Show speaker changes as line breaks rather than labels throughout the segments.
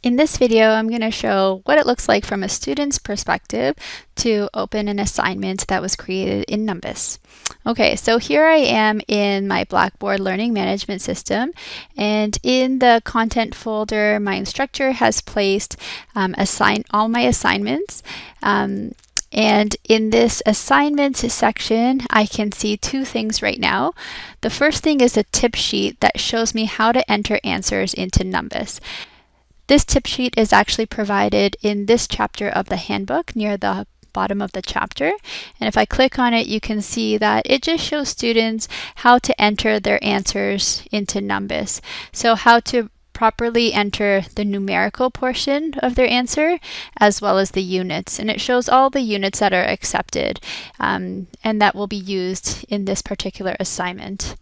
In this video, I'm going to show what it looks like from a student's perspective to open an assignment that was created in Numbas. Okay, so here I am in my Blackboard Learning Management System, and in the content folder, my instructor has placed all my assignments. And in this assignment section, I can see two things right now. The first thing is a tip sheet that shows me how to enter answers into Numbas. This tip sheet is actually provided in this chapter of the handbook near the bottom of the chapter. And if I click on it, you can see that it just shows students how to enter their answers into Numbas. So how to properly enter the numerical portion of their answer as well as the units. And it shows all the units that are accepted and that will be used in this particular assignment.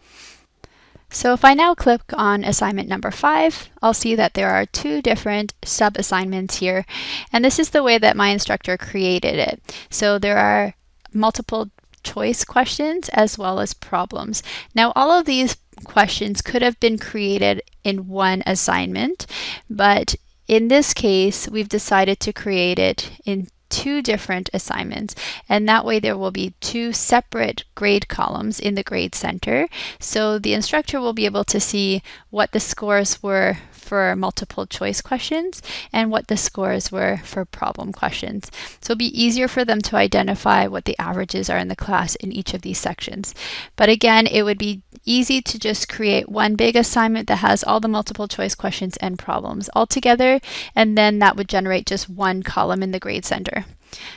So if I now click on assignment number 5, I'll see that there are two different sub-assignments here. And this is the way that my instructor created it. So there are multiple choice questions as well as problems. Now all of these questions could have been created in one assignment, but in this case, we've decided to create it in two different assignments, and that way there will be two separate grade columns in the grade center, so the instructor will be able to see what the scores were for multiple choice questions and what the scores were for problem questions. So it'll be easier for them to identify what the averages are in the class in each of these sections. But again, it would be easy to just create one big assignment that has all the multiple choice questions and problems all together, and then that would generate just one column in the grade center.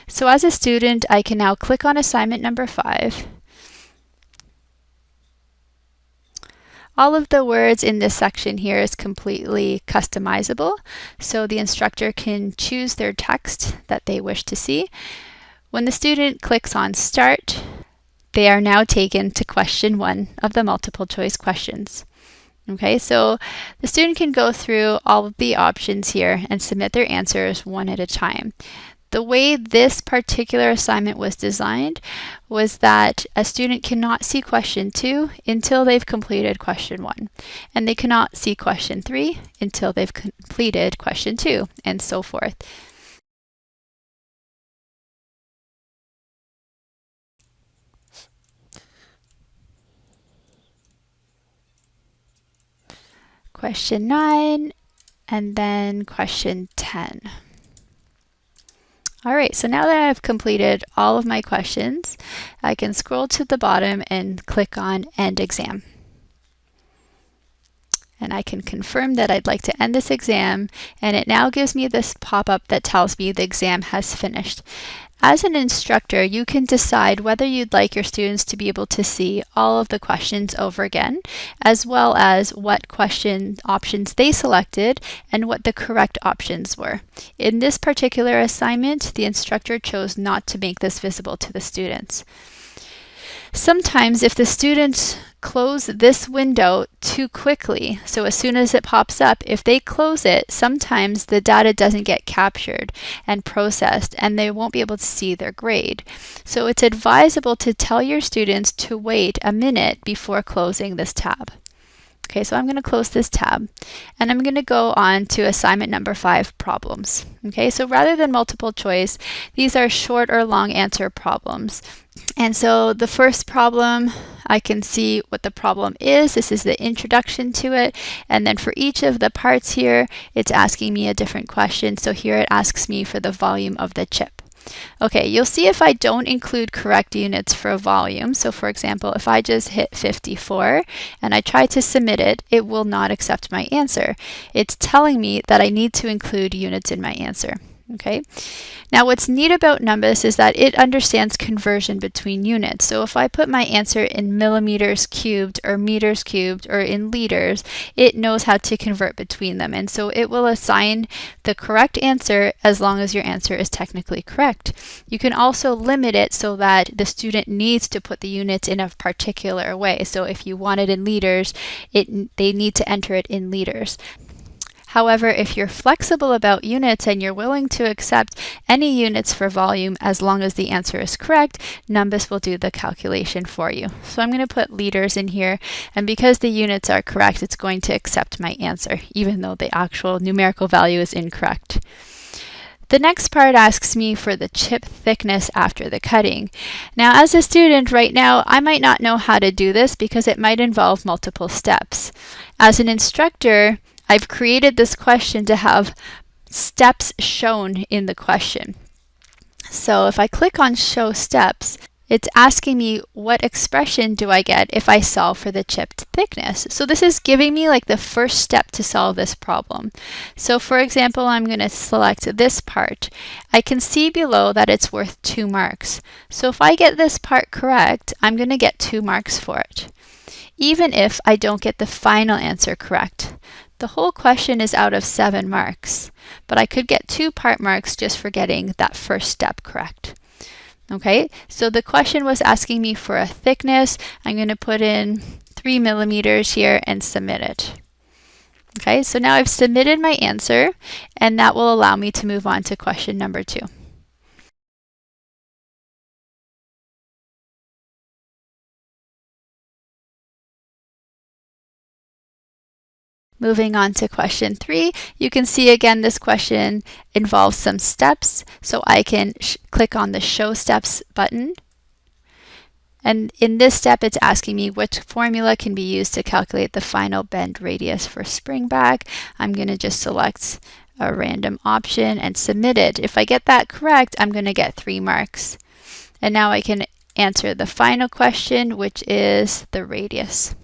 So as a student, I can now click on assignment number 5. All of the words in this section here is completely customizable, so the instructor can choose their text that they wish to see. When the student clicks on Start, they are now taken to question 1 of the multiple choice questions. Okay, so the student can go through all of the options here and submit their answers one at a time. The way this particular assignment was designed was that a student cannot see question 2 until they've completed question 1, and they cannot see question 3 until they've completed question 2, and so forth. Question 9, and then question 10. All right, so now that I've completed all of my questions, I can scroll to the bottom and click on End Exam. And I can confirm that I'd like to end this exam, and it now gives me this pop-up that tells me the exam has finished. As an instructor, you can decide whether you'd like your students to be able to see all of the questions over again, as well as what question options they selected and what the correct options were. In this particular assignment, the instructor chose not to make this visible to the students. Sometimes if the students close this window too quickly, so as soon as it pops up, if they close it, sometimes the data doesn't get captured and processed and they won't be able to see their grade. So it's advisable to tell your students to wait a minute before closing this tab. Okay, so I'm going to close this tab and I'm going to go on to assignment number 5, problems. Okay, so rather than multiple choice, these are short or long answer problems. And so the first problem, I can see what the problem is. This is the introduction to it. And then for each of the parts here, it's asking me a different question. So here it asks me for the volume of the chip. Okay, you'll see if I don't include correct units for a volume, so for example, if I just hit 54 and I try to submit it, it will not accept my answer. It's telling me that I need to include units in my answer. Okay. Now what's neat about Numbas is that it understands conversion between units. So if I put my answer in millimeters cubed or meters cubed or in liters, it knows how to convert between them. And so it will assign the correct answer as long as your answer is technically correct. You can also limit it so that the student needs to put the units in a particular way. So if you want it in liters, they need to enter it in liters. However, if you're flexible about units and you're willing to accept any units for volume as long as the answer is correct, Numbas will do the calculation for you. So I'm going to put liters in here, and because the units are correct, it's going to accept my answer, even though the actual numerical value is incorrect. The next part asks me for the chip thickness after the cutting. Now, as a student right now, I might not know how to do this because it might involve multiple steps. As an instructor, I've created this question to have steps shown in the question. So if I click on Show Steps, it's asking me what expression do I get if I solve for the chipped thickness. So this is giving me like the first step to solve this problem. So for example, I'm going to select this part. I can see below that it's worth 2 marks. So if I get this part correct, I'm going to get 2 marks for it, even if I don't get the final answer correct. The whole question is out of 7 marks, but I could get 2 part marks just for getting that first step correct. Okay, so the question was asking me for a thickness. I'm going to put in 3 millimeters here and submit it. Okay, so now I've submitted my answer, and that will allow me to move on to question number 2. Moving on to question 3, you can see again this question involves some steps, so I can click on the Show Steps button. And in this step, it's asking me which formula can be used to calculate the final bend radius for spring back. I'm going to just select a random option and submit it. If I get that correct, I'm going to get 3 marks. And now I can answer the final question, which is the radius.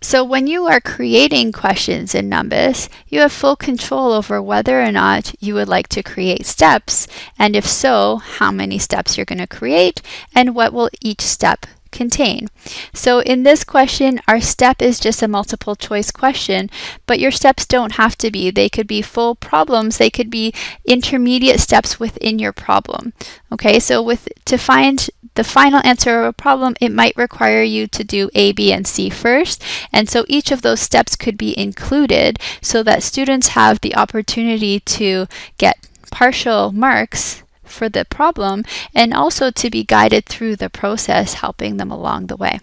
So when you are creating questions in Numbas, you have full control over whether or not you would like to create steps, and if so, how many steps you're going to create, and what will each step contain. So in this question, our step is just a multiple choice question, but your steps don't have to be. They could be full problems. They could be intermediate steps within your problem. Okay, so to find the final answer of a problem, it might require you to do A, B, and C first. And so each of those steps could be included so that students have the opportunity to get partial marks for the problem and also to be guided through the process, helping them along the way.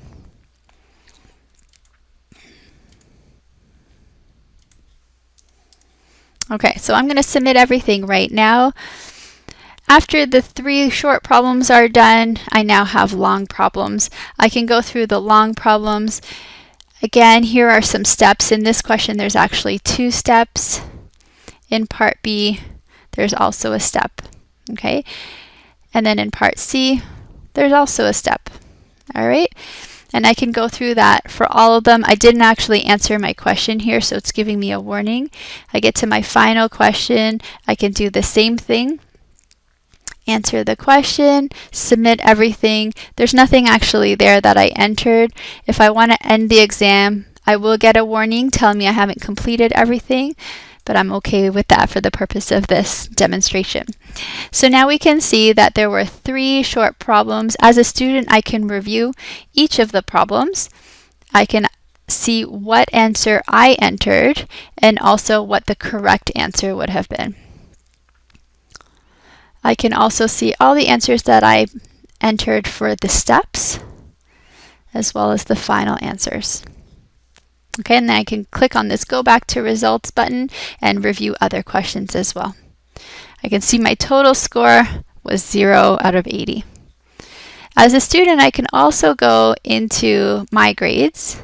Okay, so I'm going to submit everything right now. After the 3 short problems are done, I now have long problems. I can go through the long problems. Again, here are some steps. In this question, there's actually 2 steps. In part B, there's also a step. Okay, and then in part C, there's also a step. All right, and I can go through that for all of them. I didn't actually answer my question here, so it's giving me a warning. I get to my final question. I can do the same thing. Answer the question, submit everything. There's nothing actually there that I entered. If I want to end the exam, I will get a warning telling me I haven't completed everything, but I'm okay with that for the purpose of this demonstration. So now we can see that there were 3 short problems. As a student, I can review each of the problems. I can see what answer I entered and also what the correct answer would have been. I can also see all the answers that I entered for the steps, as well as the final answers. Okay, and then I can click on this Go Back to Results button and review other questions as well. I can see my total score was 0 out of 80. As a student, I can also go into My Grades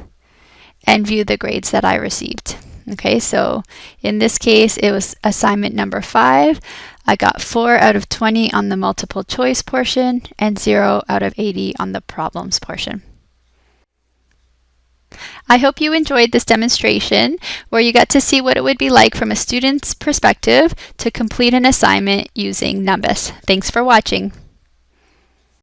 and view the grades that I received. Okay, so in this case, it was assignment number 5. I got 4 out of 20 on the multiple choice portion and 0 out of 80 on the problems portion. I hope you enjoyed this demonstration where you got to see what it would be like from a student's perspective to complete an assignment using Numbas. Thanks for watching.